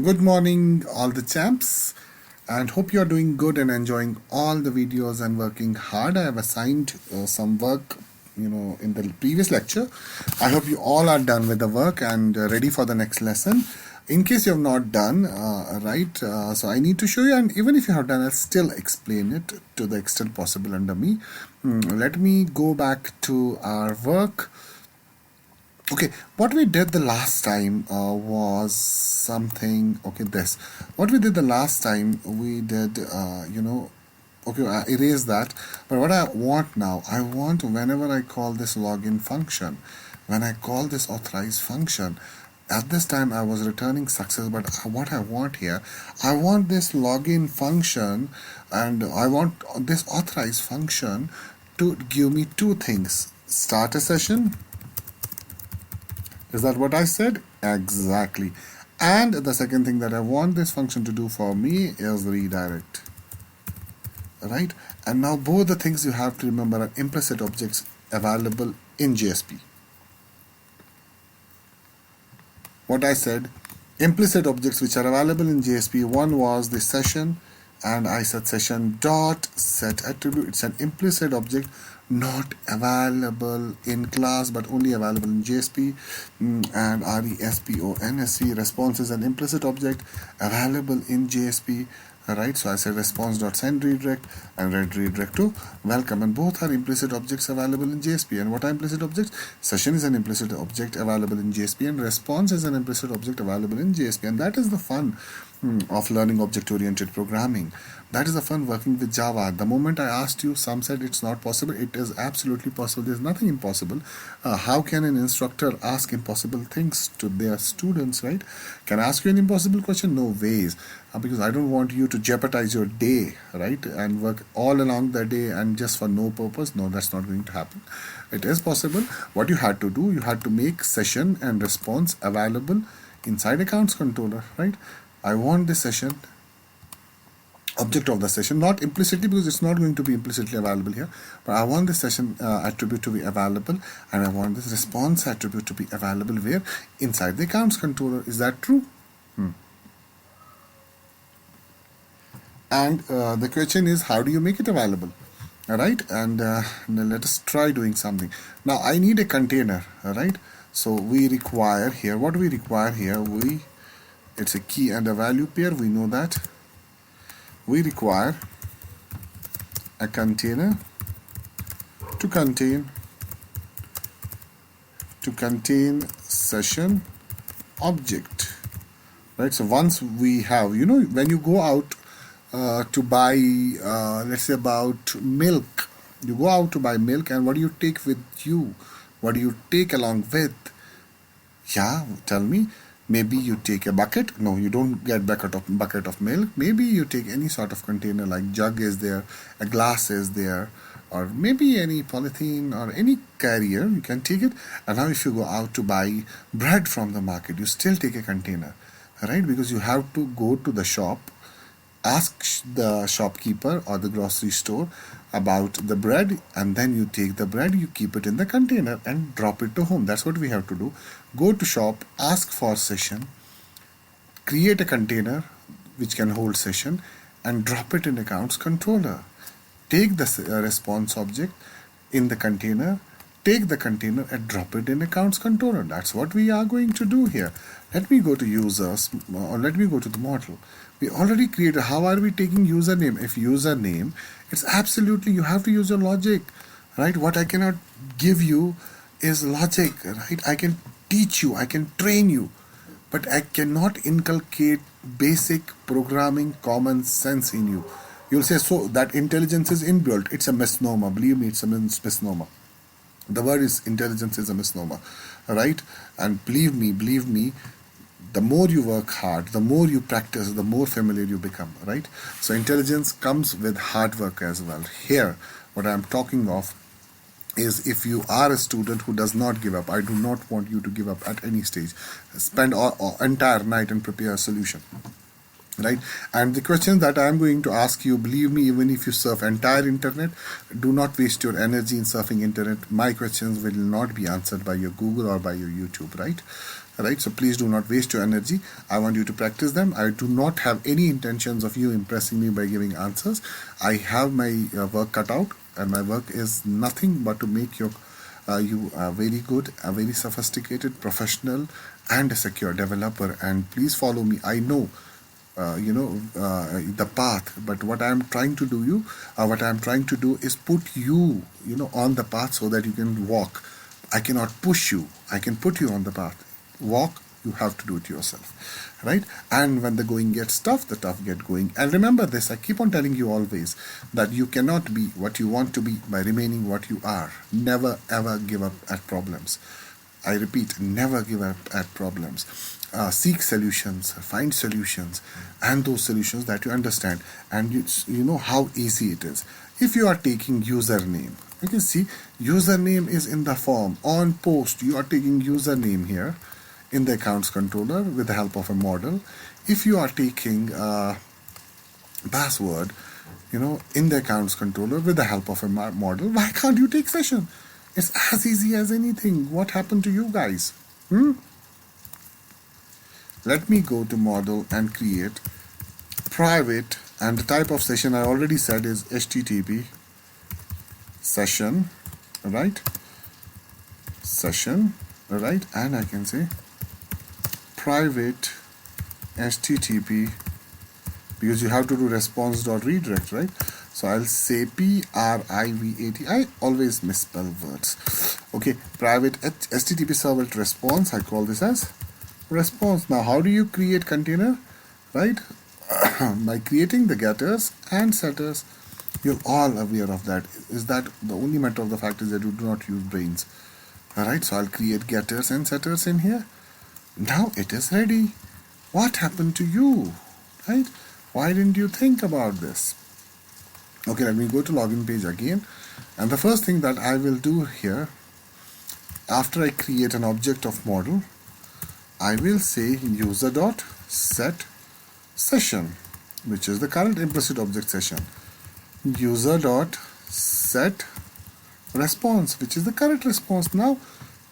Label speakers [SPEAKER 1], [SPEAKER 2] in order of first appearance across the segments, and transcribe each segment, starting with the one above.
[SPEAKER 1] Good morning, all the champs, and hope you are doing good and enjoying all the videos and working hard. I have assigned some work, in the previous lecture. I hope you all are done with the work and ready for the next lesson. In case you have not done, so I need to show you, and even if you have done, I'll still explain it to the extent possible under me. Let me go back to our work. Okay, what we did the last time was something. Okay, this. What we did the last time, we did, okay, I erase that. But what I want now, I want whenever I call this login function, when I call this authorize function, at this time I was returning success, but what I want here, I want this login function and I want this authorize function to give me two things: start a session. Is that what I said? Exactly. And the second thing that I want this function to do for me is redirect. Right? And now both the things you have to remember are implicit objects available in JSP. What I said, implicit objects which are available in JSP, one was the session, and I said session dot set attribute. It's an implicit object not available in class but only available in JSP. And RESPONSC, response is an implicit object available in JSP. Right, so I said response.send redirect and redirect to welcome, and both are implicit objects available in JSP. And what are implicit objects? Session is an implicit object available in JSP, and response is an implicit object available in JSP. And that is the fun of learning object-oriented programming. That is the fun working with Java. The moment I asked you, some said it's not possible. It is absolutely possible. There's nothing impossible. How can an instructor ask impossible things to their students, right? Can I ask you an impossible question? No ways. Because I don't want you to jeopardize your day, right? And work all along the day and just for no purpose. No, that's not going to happen. It is possible. What you had to do, you had to make session and response available inside accounts controller, right? I want this session object of the session, not implicitly because it's not going to be implicitly available here, but I want this session attribute to be available, and I want this response attribute to be available where? Inside the accounts controller. Is that true? And the question is, how do you make it available? All right, and now let us try doing something. Now I need a container. All right, so we require here, what we require here, it's a key and a value pair. We know that we require a container to contain session object, right? So once we have, when you go out to buy, let's say about milk, you go out to buy milk, and what do you take with you? What do you take along with? Yeah, tell me. Maybe you take a bucket. No, you don't get bucket of milk. Maybe you take any sort of container, like jug is there, a glass is there, or maybe any polythene or any carrier. You can take it. And now if you go out to buy bread from the market, you still take a container, right? Because you have to go to the shop, ask the shopkeeper or the grocery store about the bread, and then you take the bread, you keep it in the container and drop it to home. That's what we have to do. Go to shop, ask for session, create a container which can hold session, and drop it in accounts controller. Take the response object in the container, take the container and drop it in accounts controller. That's what we are going to do here. Let me go to users, or let me go to the model. We already created. How are we taking username? If username, it's absolutely, you have to use your logic, right? What I cannot give you is logic, right? I can teach you, I can train you, but I cannot inculcate basic programming common sense in you. You'll say, so that intelligence is inbuilt. It's a misnomer. Believe me, it's a misnomer. The word is intelligence is a misnomer, right? And believe me, the more you work hard, the more you practice, the more familiar you become, right? So intelligence comes with hard work as well. Here, what I'm talking of is, if you are a student who does not give up, I do not want you to give up at any stage. Spend all entire night and prepare a solution. Right? And the question that I'm going to ask you, believe me, even if you surf entire internet, do not waste your energy in surfing internet. My questions will not be answered by your Google or by your YouTube, right? Right, so please do not waste your energy. I want you to practice them. I do not have any intentions of you impressing me by giving answers. I have my work cut out, and my work is nothing but to make you a very good, a very sophisticated, professional, and a secure developer. And please follow me. I know the path, but what I'm trying to do is put you on the path so that you can walk. I cannot push you. I can put you on the path. Walk, you have to do it yourself, right? And when the going gets tough, the tough get going. And remember this, I keep on telling you always, that you cannot be what you want to be by remaining what you are. Never ever give up at problems. I repeat, never give up at problems. Seek solutions, find solutions, and those solutions that you understand. And you know how easy it is. If you are taking username, you can see username is in the form. On post, you are taking username here in the accounts controller with the help of a model. If you are taking password, in the accounts controller with the help of a model, why can't you take session? It's as easy as anything. What happened to you guys? Let me go to model and create private, and the type of session I already said is HTTP session, right? Session, right? And I can say private HTTP, because you have to do response.redirect, right? So I'll say private. I always misspell words. Okay, private HTTP servlet response. I call this as response. Now, how do you create container, right? By creating the getters and setters. You're all aware of that. Is that the only matter of the fact is that you do not use brains. All right, so I'll create getters and setters in here. Now it is ready. What happened to you, right? Why didn't you think about this? Okay, let me go to login page again. And the first thing that I will do here, after I create an object of model, I will say user.set session, which is the current implicit object session. User.set response, which is the current response. Now,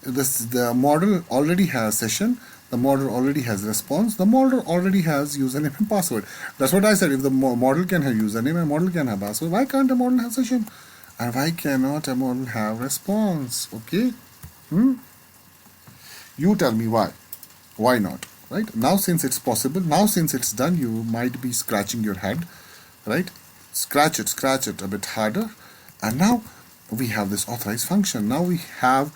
[SPEAKER 1] the model already has session, the model already has response, the model already has username and password. That's what I said. If the model can have username and model can have password, why can't a model have session? And why cannot a model have response? Okay? You tell me why. Why not? Right? Now since it's possible, now since it's done, you might be scratching your head, right? Scratch it a bit harder. And now we have this authorized function. Now we have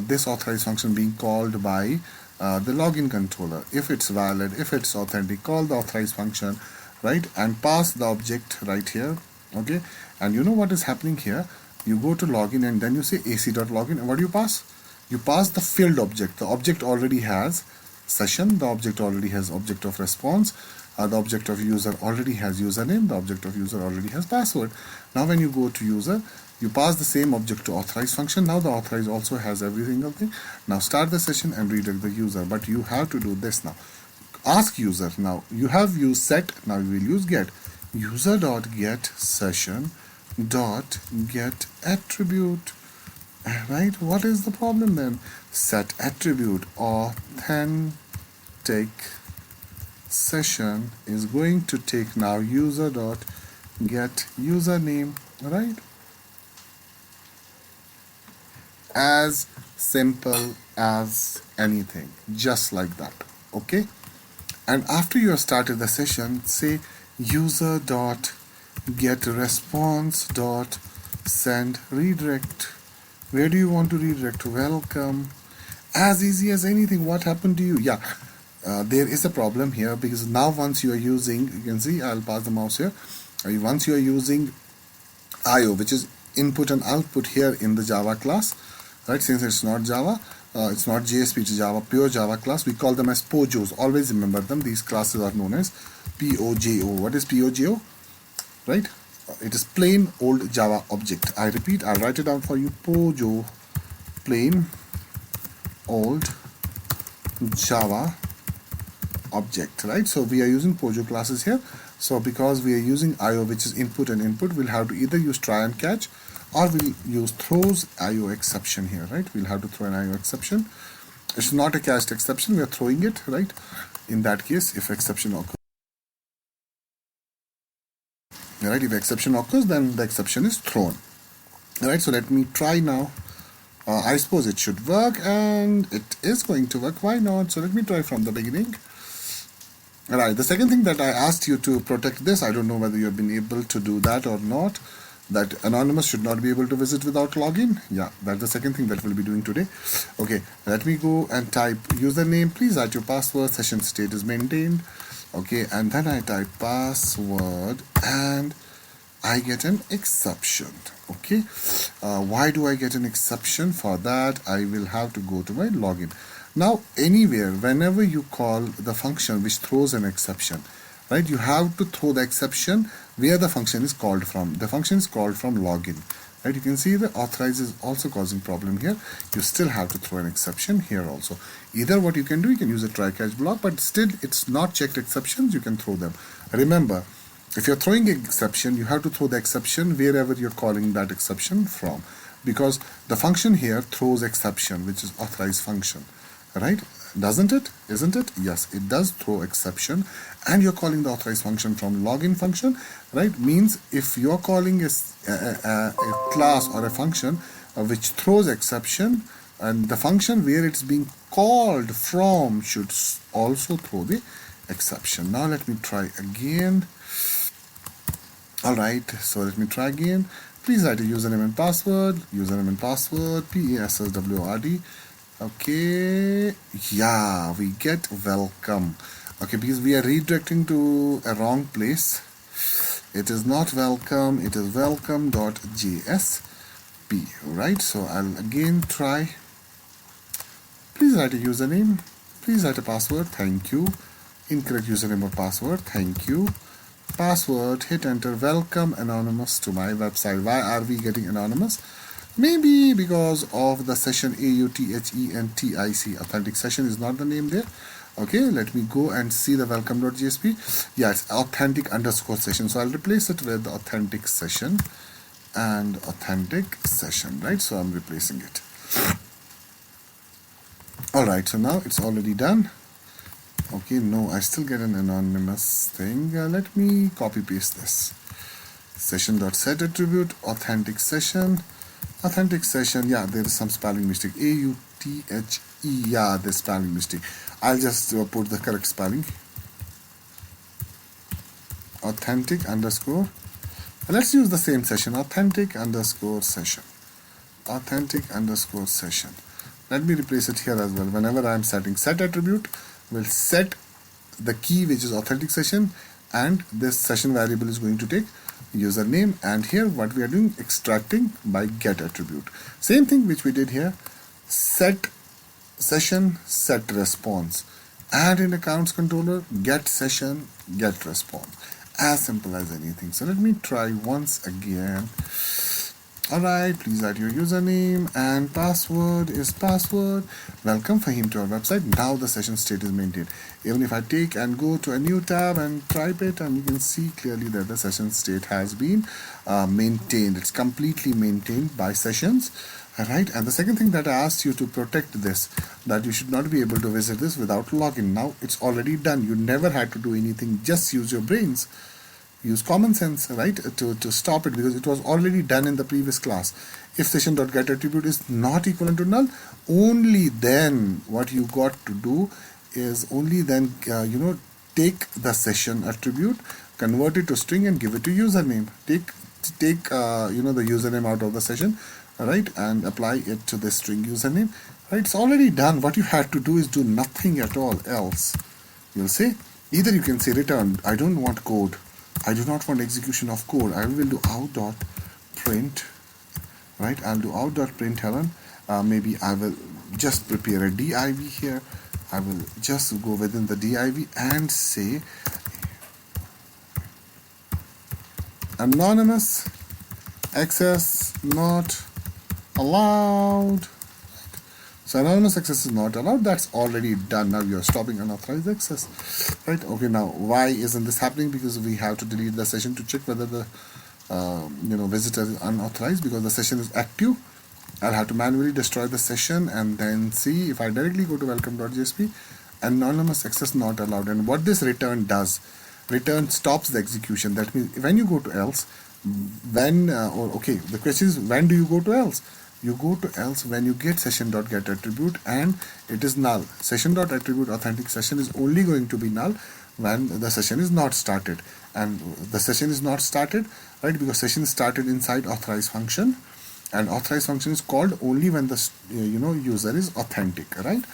[SPEAKER 1] this authorized function being called by the login controller. If it's valid, if it's authentic, call the authorized function, right? And pass the object right here. Okay? And you know what is happening here? You go to login and then you say ac.login. And what do you pass? You pass the filled object. The object already has session. The object already has object of response. The object of user already has username. The object of user already has password. Now when you go to user, you pass the same object to authorize function. Now the authorize also has every single thing. Now start the session and redirect the user. But you have to do this now. Ask user. Now you have used set. Now you will use get. User.get session dot get attribute. Right? What is the problem then? Set attribute authentic session is going to take now user.get username, right? As simple as anything, just like that. Okay? And after you have started the session, say user.get response dot send redirect. Where do you want to redirect? Welcome. As easy as anything. What happened to you? Yeah, there is a problem here, because now once you are using, you can see, I'll pass the mouse here. Once you are using IO, which is input and output here in the Java class, right? Since it's not Java, it's not JSP, it's Java, pure Java class. We call them as POJOs. Always remember them. These classes are known as POJO. What is POJO? Right? It is plain old Java object. I repeat, I'll write it down for you. POJO, plain old Java object, right? So we are using POJO classes here. So because we are using IO, which is input and input, we'll have to either use try and catch, or we'll use throws IO exception here, right? We'll have to throw an IO exception. It's not a cached exception. We are throwing it, right? In that case, if exception occurs, right? If exception occurs, then the exception is thrown. All right. So let me try now. I suppose it should work, and it is going to work. Why not? So let me try from the beginning. All right. The second thing that I asked you to protect this, I don't know whether you have been able to do that or not. That anonymous should not be able to visit without login. Yeah, that's the second thing that we'll be doing today. Okay, let me go and type username. Please write your password. Session state is maintained. Okay, and then I type password and I get an exception. Okay, why do I get an exception? For that, I will have to go to my login. Now, anywhere, whenever you call the function which throws an exception, right, you have to throw the exception where the function is called from. The function is called from login. Right, you can see the authorize is also causing problem here. You still have to throw an exception here also. Either what you can do, you can use a try catch block, but still it's not checked exceptions, you can throw them. Remember, if you're throwing an exception, you have to throw the exception wherever you're calling that exception from, because the function here throws exception, which is authorized function, right? Doesn't it? Isn't it? Yes, it does throw exception, and you're calling the authorized function from login function, right? Means if you're calling a class or a function which throws exception, and the function where it's being called from should also throw the exception. Now let me try again. All right, so let me try again. Please write a username and password. Username and password. PASSWORD. Okay, yeah, we get welcome. Okay, because we are redirecting to a wrong place. It is not welcome, it is welcome.jsp, right? So I'll again try. Please write a username. Please write a password. Thank you. Incorrect username or password. Thank you. Password, hit enter. Welcome anonymous to my website. Why are we getting anonymous? Maybe because of the session AUTHENTIC. Authentic session is not the name there. Okay, let me go and see the welcome.jsp. Yeah, it's authentic underscore session. So I'll replace it with authentic session and authentic session, right? So I'm replacing it. All right, so now it's already done. Okay, no, I still get an anonymous thing. Let me copy paste this. Session.set attribute, authentic session. Authentic session, yeah, there is some spelling mistake. AUTHE, yeah, there's spelling mistake. I'll just put the correct spelling. Authentic underscore. Let's use the same session. Authentic underscore session. Authentic underscore session. Let me replace it here as well. Whenever I'm setting set attribute, we'll set the key which is authentic session, and this session variable is going to take username, and here what we are doing, extracting by get attribute. Same thing which we did here, set session, set response, and in accounts controller, get session, get response. As simple as anything. So let me try once again. Alright, please add your username and password is password. Welcome Fahim to our website. Now the session state is maintained. Even if I take and go to a new tab and type it, and you can see clearly that the session state has been maintained. It's completely maintained by sessions. Alright, and the second thing that I asked you to protect this, that you should not be able to visit this without login. Now it's already done. You never had to do anything. Just use your brains. Use common sense, right, to stop it, because it was already done in the previous class. If session.get attribute is not equivalent to null, only then what you got to do is only then take the session attribute, convert it to string, and give it to username. Take the username out of the session, right, and apply it to the string username. Right, it's already done. What you had to do is do nothing at all else. You'll say, either you can say return, I don't want code. I do not want execution of code. I will do out.print, right? I'll do out.println. Maybe I will just prepare a div here. I will just go within the div and say anonymous access not allowed. So anonymous access is not allowed. That's already done. Now you're stopping unauthorized access, right? Okay, now why isn't this happening? Because we have to delete the session to check whether the visitor is unauthorized, because the session is active. I'll have to manually destroy the session and then see if I directly go to welcome.jsp, anonymous access not allowed. And what this return does, return stops the execution. That means when you go to else, the question is, when do you go to else? You go to else when you get session.get attribute and it is null. Session.attribute authentic session is only going to be null when the session is not started. And the session is not started, right, because session started inside authorize function, and authorize function is called only when the user is authentic, right?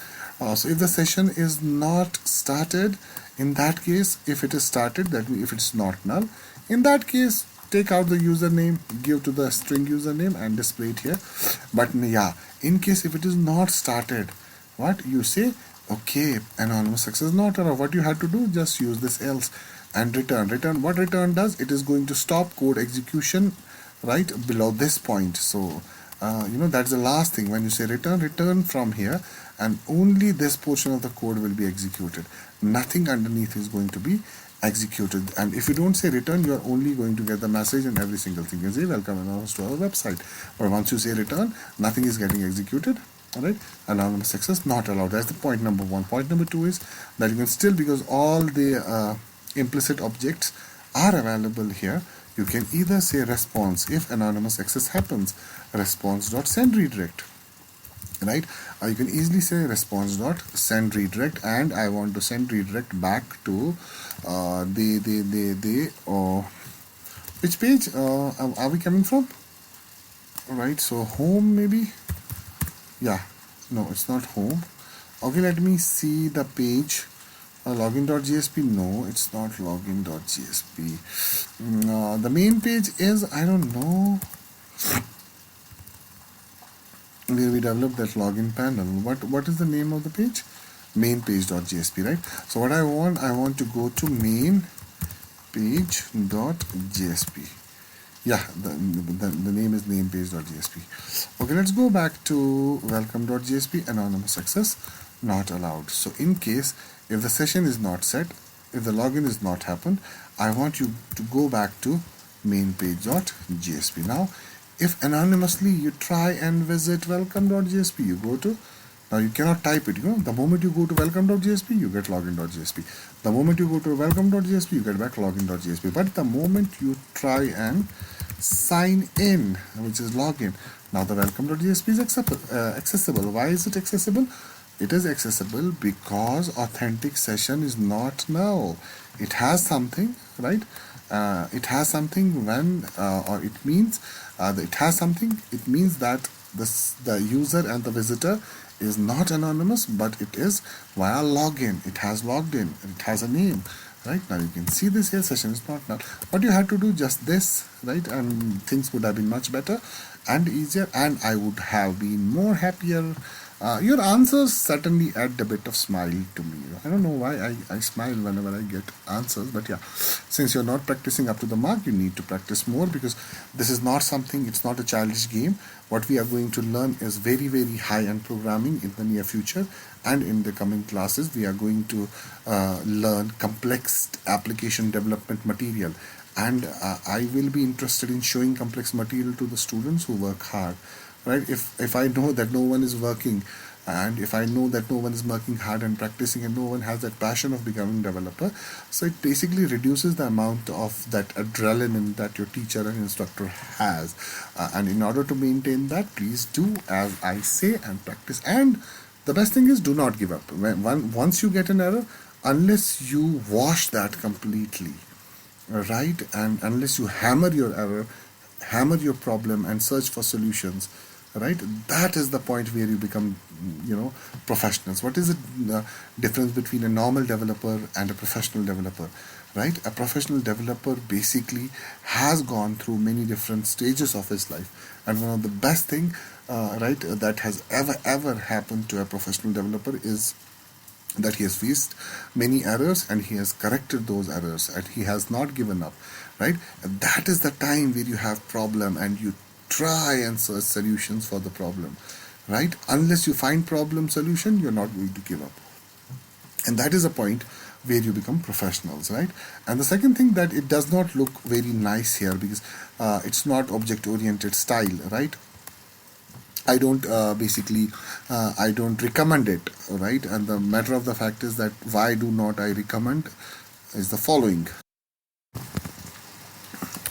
[SPEAKER 1] So if the session is not started, in that case, if it is started, that means if it's not null, in that case, take out the username, give to the string username and display it here. But yeah, in case if it is not started, what you say, okay, anonymous access not allowed. What you have to do, just use this else and return. What return does, it is going to stop code execution right below this point. So that's the last thing. When you say return from here, and only this portion of the code will be executed. Nothing underneath is going to be executed. And if you don't say return, you are only going to get the message and every single thing. You say welcome anonymous to our website. But once you say return, nothing is getting executed. All right, anonymous access not allowed. That's the point number one. Point number two is that you can still, because all the implicit objects are available here, you can either say response if anonymous access happens, response.send redirect. Right, you can easily say response.send redirect, and I want to send redirect back to which page are we coming from? Right, so home maybe. Yeah, no, it's not home. Okay, let me see the page. Login.jsp. No, it's not login.jsp. The main page is, I don't know, where we developed that login panel. What is the name of the page? Main page.jsp, right? So what I want to go to main page.jsp. Yeah, the name is main page.jsp. Okay, let's go back to welcome.jsp, anonymous access not allowed. So in case if the session is not set, if the login is not happened, I want you to go back to main page.jsp. Now, if anonymously you try and visit welcome.jsp, you go to, now you cannot type it, the moment you go to welcome.jsp, you get login.jsp. The moment you go to welcome.jsp, you get back login.jsp. But the moment you try and sign in, which is login, now the welcome.jsp is accessible. Why is it accessible? It is accessible because authentic session is not null. It has something, right? It has something when, or it means, it has something. It means that the user and the visitor is not anonymous, but it is via login. It has logged in. It has a name. Right, now you can see this here, session is not null. What you had to do, just this, right, and things would have been much better and easier, and I would have been more happier. Your answers certainly add a bit of smile to me. I don't know why I smile whenever I get answers, but yeah, since you're not practicing up to the mark, you need to practice more, because this is not something, it's not a childish game. What we are going to learn is very, very high-end programming in the near future, and in the coming classes, we are going to learn complex application development material. And I will be interested in showing complex material to the students who work hard. Right? If I know that no one is working, and if I know that no one is working hard and practicing, and no one has that passion of becoming a developer, so it basically reduces the amount of that adrenaline that your teacher and instructor has. And in order to maintain that, please do as I say and practice. And the best thing is, do not give up. Once you get an error, unless you wash that completely, right, and unless you hammer your error, hammer your problem and search for solutions, right, that is the point where you become professionals. What is the difference between a normal developer and a professional developer? Right, a professional developer basically has gone through many different stages of his life, and one of the best thing that has ever happened to a professional developer is that he has faced many errors and he has corrected those errors and he has not given up, right? And that is the time where you have problem and you try and search solutions for the problem, right? Unless you find problem solution, you're not going to give up. And that is a point where you become professionals, right? And the second thing, that it does not look very nice here because it's not object-oriented style, right? I don't I don't recommend it, right? And the matter of the fact is that why do not I recommend is the following.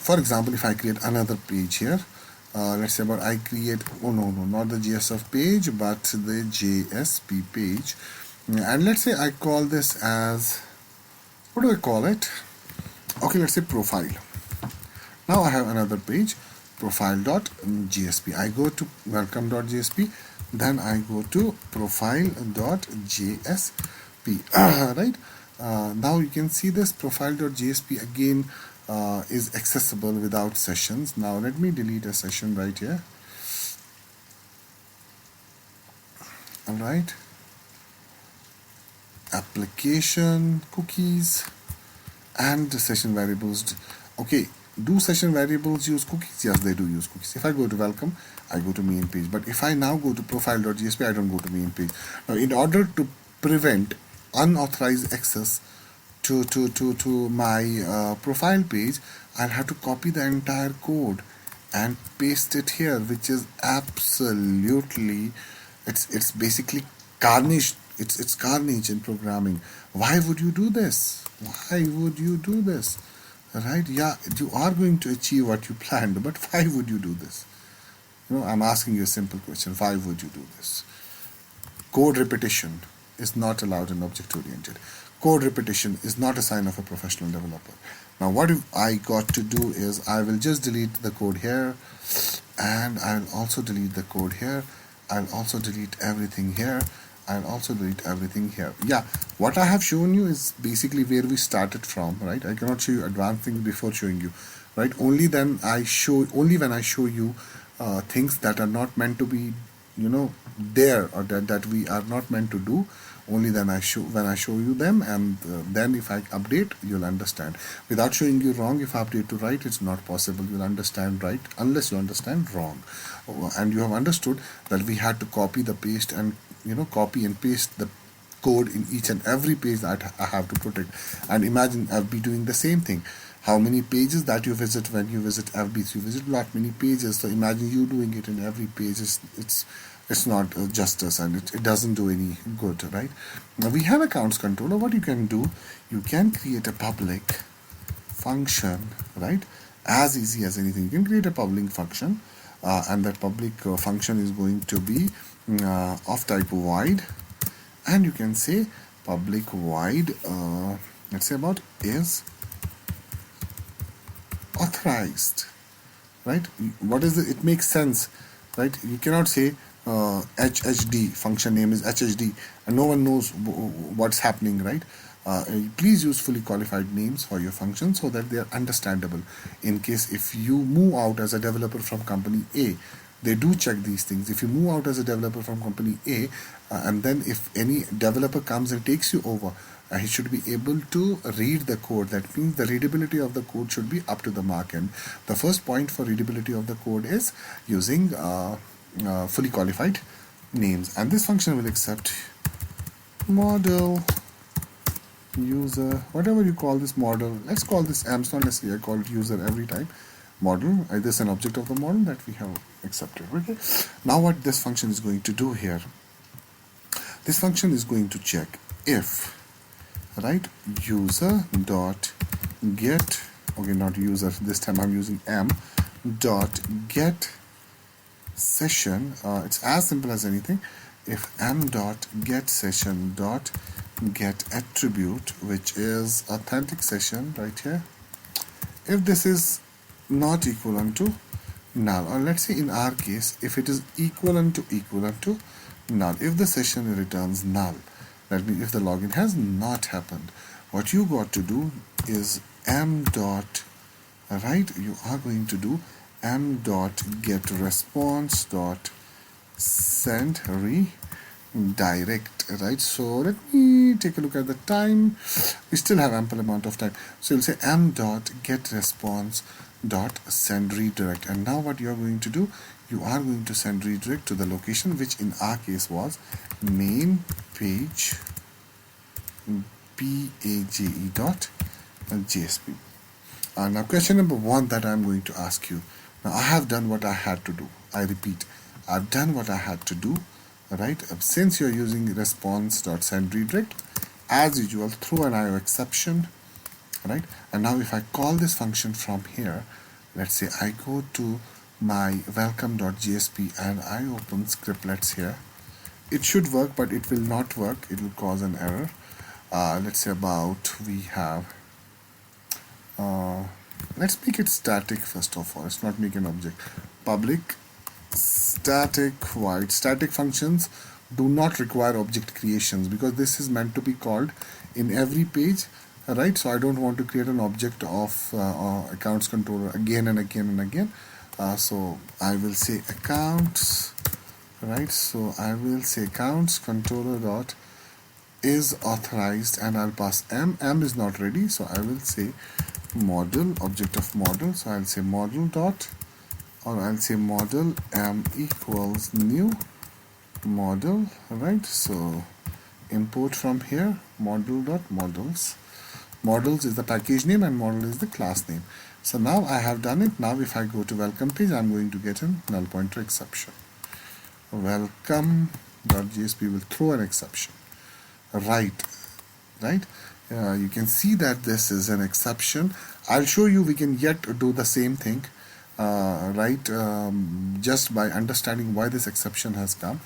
[SPEAKER 1] For example, if I create another page here, let's say about I create, oh no, not the GSF page, but the JSP page. And let's say I call this as, what do I call it? Okay, let's say profile. Now I have another page, profile.jsp. I go to welcome.jsp, then I go to profile.jsp. Right? Now you can see this profile.jsp again is accessible without sessions. Now let me delete a session right here. Alright. Application, cookies, and session variables. Okay, do session variables use cookies? Yes, they do use cookies. If I go to welcome, I go to main page. But if I now go to profile.jsp, I don't go to main page. Now, in order to prevent unauthorized access to my profile page, I'll have to copy the entire code and paste it here, which is absolutely, it's basically carnage. It's carnage in programming. Why would you do this? Why would you do this? Right? Yeah, you are going to achieve what you planned, but why would you do this? I'm asking you a simple question. Why would you do this? Code repetition is not allowed in object-oriented. Code repetition is not a sign of a professional developer. Now, what if I got to do is I will just delete the code here, and I'll also delete the code here. I'll also delete everything here. I'll also delete everything here. Yeah, what I have shown you is basically where we started from, right? I cannot show you advanced things before showing you, right? Only when I show you things that are not meant to be, there, or that we are not meant to do. Only then when I show you them, and then if I update, you'll understand. Without showing you wrong, if I update to right, it's not possible. You'll understand right unless you understand wrong. And you have understood that we had to copy the paste and copy and paste the code in each and every page that I have to protect. And imagine FB doing the same thing. How many pages that you visit when you visit FB? You visit not many pages. So imagine you doing it in every page. It's not justice, and it doesn't do any good, right? Now we have accounts controller. What you can do, you can create a public function, right? As easy as anything. You can create a public function, and that public function is going to be of type void, and you can say public void, let's say about is authorized, right? What is it? It makes sense, right? You cannot say HHD, function name is HHD, and no one knows what's happening, right? Please use fully qualified names for your functions so that they are understandable. In case if you move out as a developer from company A, they do check these things. If you move out as a developer from company A, and then if any developer comes and takes you over, he should be able to read the code. That means the readability of the code should be up to the mark. And the first point for readability of the code is using fully qualified names. And this function will accept model, user, whatever you call this model. Let's call this M. It's not necessarily I call it user every time. Model, this is an object of the model that we have accepted. Okay. Now what this function is going to do here? This function is going to check if, right, user dot get, okay, not user, this time I'm using M dot get session. It's as simple as anything. If M dot get session dot get attribute, which is authentic session right here, if this is not equivalent to null, or let's say in our case, if it is equivalent to null, if the session returns null, that means if the login has not happened, what you got to do is M dot, right, you are going to do M dot get response dot send redirect, right? So let me take a look at the time. We still have ample amount of time, so you'll say M dot get response dot send redirect. And now what you're going to do, you are going to send redirect to the location, which in our case was main page page.jsp. Now question number one that I'm going to ask you. Now I have done what I had to do. I repeat, I've done what I had to do, right? Since you're using response.sendRedirect, as usual, throw an IO exception, right? And now if I call this function from here, let's say I go to my welcome.jsp and I open scriptlets here, it should work, but it will not work. It will cause an error. Let's say we have let's make it static first of all. Let's not make an object. Public static void. Static functions do not require object creations because this is meant to be called in every page, right? So I don't want to create an object of accounts controller again and again and again. So I will say accounts, right? So I will say accounts controller dot is authorized, and I'll pass m. M is not ready, so I will say model, object of model. So I'll say model dot, or I'll say model m equals new model, right? So import from here model dot models. Models is the package name and model is the class name. So now I have done it. Now if I go to welcome page, I'm going to get a null pointer exception. Welcome.jsp will throw an exception. Right. You can see that this is an exception. I'll show you we can yet do the same thing, just by understanding why this exception has come,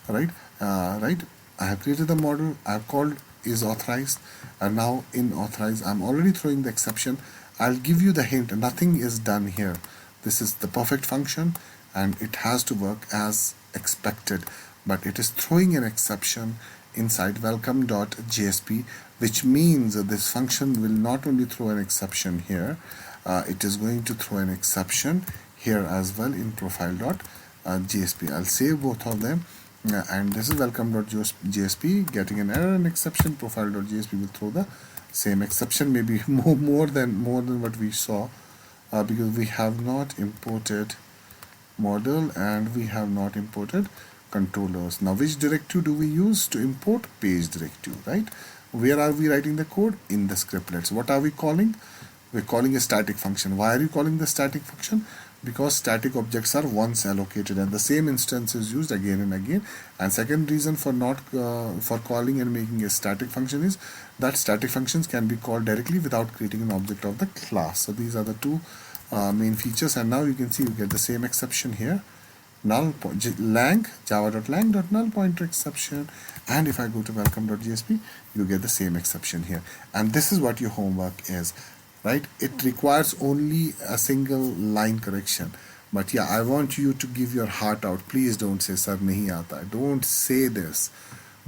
[SPEAKER 1] right? I have created the model, I have called is authorized, and now in authorized I'm already throwing the exception. I'll give you the hint, nothing is done here. This is the perfect function and it has to work as expected, but it is throwing an exception inside welcome.jsp, which means that this function will not only throw an exception here, it is going to throw an exception here as well in profile.jsp. I'll save both of them, and this is welcome.jsp getting an error and exception. Profile.jsp will throw the same exception, maybe more than what we saw, because we have not imported model and we have not imported controllers. Now which directive do we use to import? Page directive, right? Where are we writing the code? In the scriptlets. What are we calling? We're calling a static function. Why are you calling the static function? Because static objects are once allocated and the same instance is used again and again. And second reason for not for calling and making a static function is that static functions can be called directly without creating an object of the class. So these are the two main features, and now you can see you get the same exception here. Null lang java.lang.null pointer exception, and if I go to welcome.jsp, you get the same exception here. And this is what your homework is, right? It requires only a single line correction, but yeah, I want you to give your heart out. Please don't say sir nahi aata. Don't say this.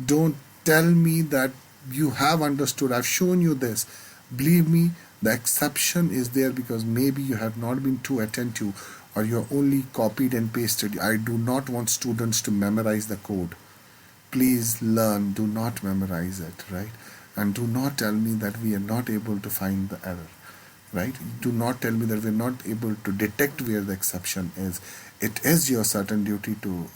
[SPEAKER 1] Don't tell me that you have understood. I've shown you this. Believe me, the exception is there because maybe you have not been too attentive, or you're only copied and pasted. I do not want students to memorize the code. Please learn, do not memorize it, right? And do not tell me that we are not able to find the error, right? Do not tell me that we're not able to detect where the exception is. It is your certain duty to,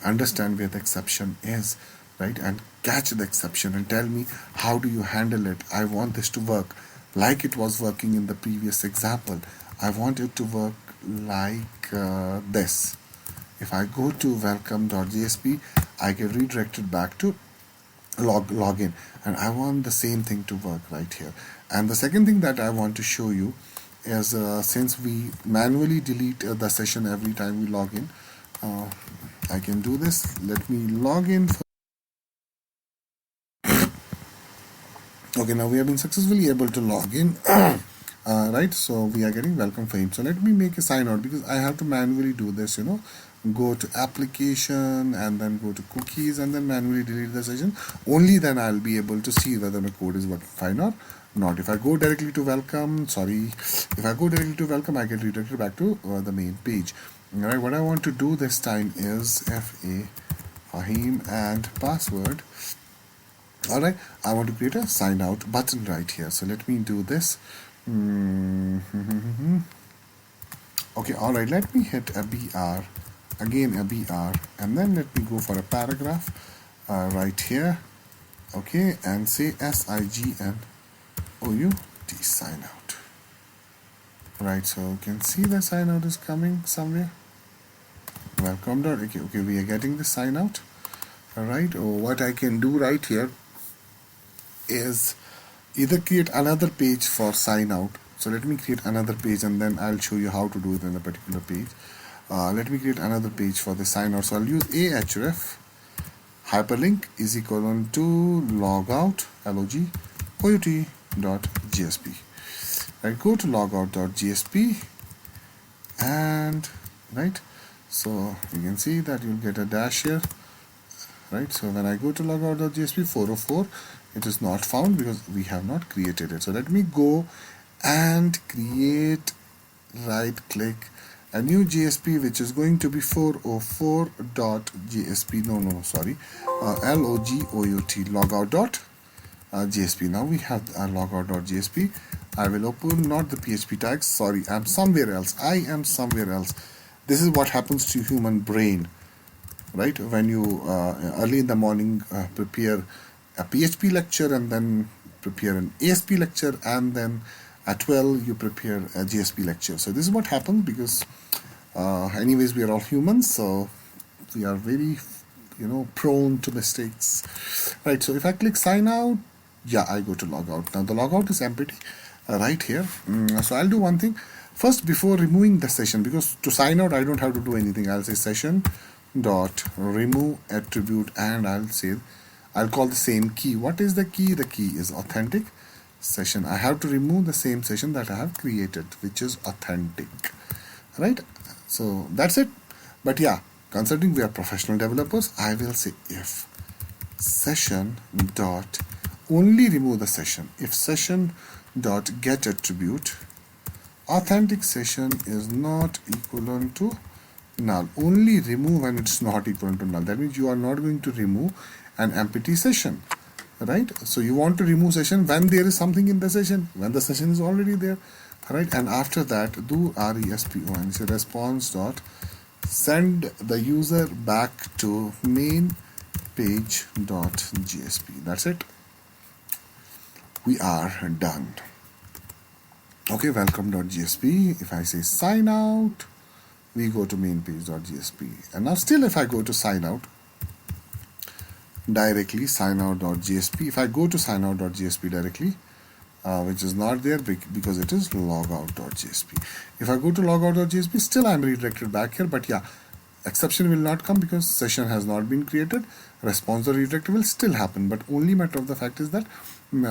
[SPEAKER 1] understand where the exception is, right? And catch the exception and tell me how do you handle it. I want this to work like it was working in the previous example. I want it to work like this. If I go to welcome.jsp, I get redirected back to login, and I want the same thing to work right here. And the second thing that I want to show you is since we manually delete the session every time we log in, I can do this. Let me log in. Okay, now we have been successfully able to log in. Right, so we are getting welcome frame. So let me make a sign out because I have to manually do this, go to application and then go to cookies and then manually delete the session. Only then I'll be able to see whether my code is working fine or not. If I go directly to welcome, I get redirected back to the main page. All right, what I want to do this time is FA Fahim and password. All right, I want to create a sign out button right here. So let me do this. Okay, all right, let me hit a BR, again a BR, and then let me go for a paragraph right here. Okay, and say SIGNOUT, sign out. Right, so you can see the sign out is coming somewhere. welcome dot, okay, we are getting the sign out. All right, what I can do right here is either create another page for sign out. So let me create another page and then I'll show you how to do it in a particular page. Let me create another page for the sign out. So I'll use ahref hyperlink is equivalent to logout dot JSP. I go to logout.jsp and right, so you can see that you'll get a dash here, right? So when I go to logout.jsp 404, it is not found because we have not created it. So let me go and create, right click, a new JSP which is going to be 404.jsp. logout.jsp. Now we have our logout.jsp. I will open not the PHP tags. Sorry, I'm somewhere else. This is what happens to human brain, right? When you early in the morning prepare a PHP lecture and then prepare an ASP lecture, and then at 12 you prepare a JSP lecture. So this is what happens because anyways we are all humans, so we are very prone to mistakes, right? So if I click sign out, yeah, I go to logout. Now the logout is empty right here. So I'll do one thing first before removing the session, because to sign out I don't have to do anything. I'll say session dot remove attribute and I'll call the same key. What is the key? The key is authentic session. I have to remove the same session that I have created, which is authentic, right? So that's it. But yeah, considering we are professional developers, I will say if session dot only remove the session, if session dot get attribute authentic session is not equivalent to null. Only remove when it's not equivalent to null. That means you are not going to remove an empty session, right? So you want to remove session when there is something in the session, when the session is already there, right? And after that do respon, so response dot send the user back to main page dot JSP. That's it. We are done. Okay, welcome.jsp. If I say sign out, we go to main page.jsp. And now still if I go to sign out, directly sign out.jsp. If I go to sign out.jsp directly, which is not there because it is logout.jsp. If I go to logout.jsp, still I'm redirected back here, but yeah, exception will not come because session has not been created. Response or redirect will still happen, but only matter of the fact is that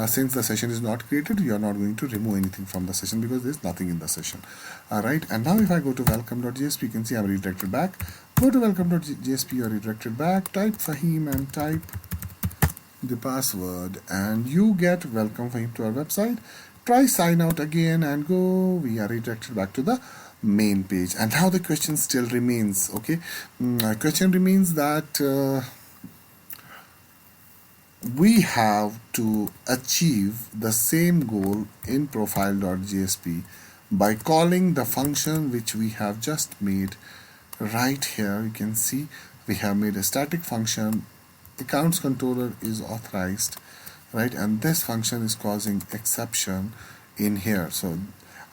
[SPEAKER 1] since the session is not created, you are not going to remove anything from the session because there is nothing in the session. Alright, and now if I go to welcome.jsp, you can see I'm redirected back. Go to welcome.jsp, you are redirected back, type Fahim and type the password and you get welcome Fahim to our website. Try sign out again and go. We are redirected back to the main page. And now the question still remains. Okay, question remains that we have to achieve the same goal in profile.jsp by calling the function which we have just made. Right here you can see we have made a static function, accounts controller is authorized, right? And this function is causing exception in here. So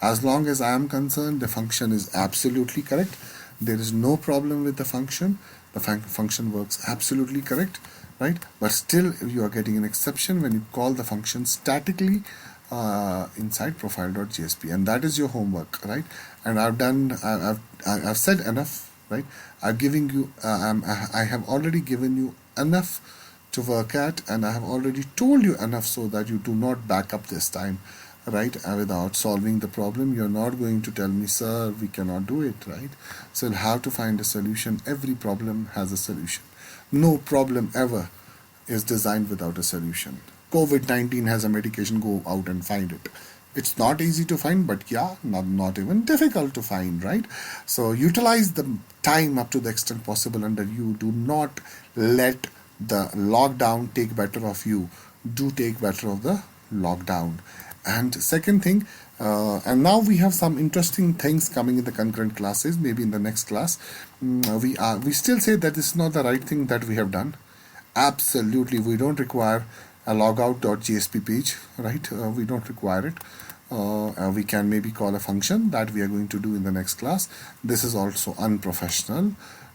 [SPEAKER 1] as long as I am concerned, the function is absolutely correct. There is no problem with the function. The function works absolutely correct, right? But still you are getting an exception when you call the function statically inside profile.jsp, and that is your homework, right? And I've said enough, right? I'm giving you I have already given you enough to work at, and I have already told you enough so that you do not back up this time, right? Without solving the problem. You're not going to tell me, sir, we cannot do it, right? So you'll have to find a solution. Every problem has a solution. No problem ever is designed without a solution. COVID-19 has a medication, go out and find it. It's not easy to find, but yeah, not even difficult to find, right? So utilize the time up to the extent possible, and that you do not let the lockdown take better of you. Do take better of the lockdown. And second thing, and now we have some interesting things coming in the concurrent classes. Maybe in the next class, we still say that this is not the right thing that we have done. Absolutely, we don't require a logout.jsp page, right? We don't require it. We can maybe call a function that we are going to do in the next class. This is also unprofessional.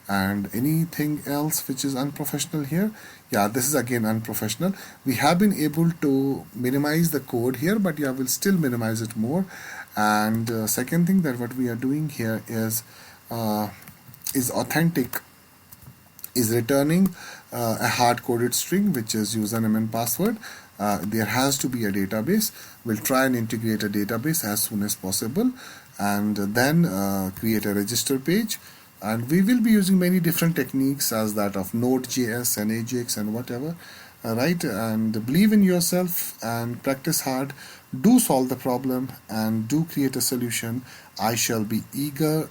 [SPEAKER 1] And anything else which is unprofessional here? Yeah, this is again unprofessional. We have been able to minimize the code here, but yeah, we'll still minimize it more. And second thing that what we are doing here is authentic, is returning a hard-coded string, which is username and password. There has to be a database. We'll try and integrate a database as soon as possible, and then create a register page. And we will be using many different techniques as that of Node.js and Ajax and whatever. Right? And believe in yourself and practice hard. Do solve the problem and do create a solution. I shall be eager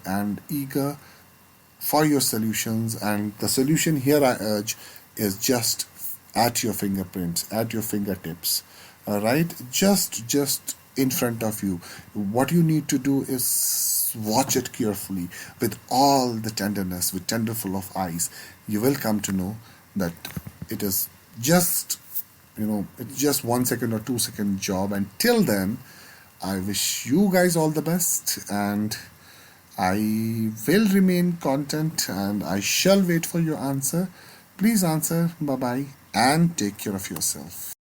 [SPEAKER 1] for your solutions, and the solution here I urge is just at your fingerprints, at your fingertips. All right, just in front of you. What you need to do is watch it carefully with all the tenderness, with tenderful of eyes. You will come to know that it is just, it's just 1 second or 2 second job. And till then, I wish you guys all the best, and I will remain content and I shall wait for your answer. Please answer. Bye bye and take care of yourself.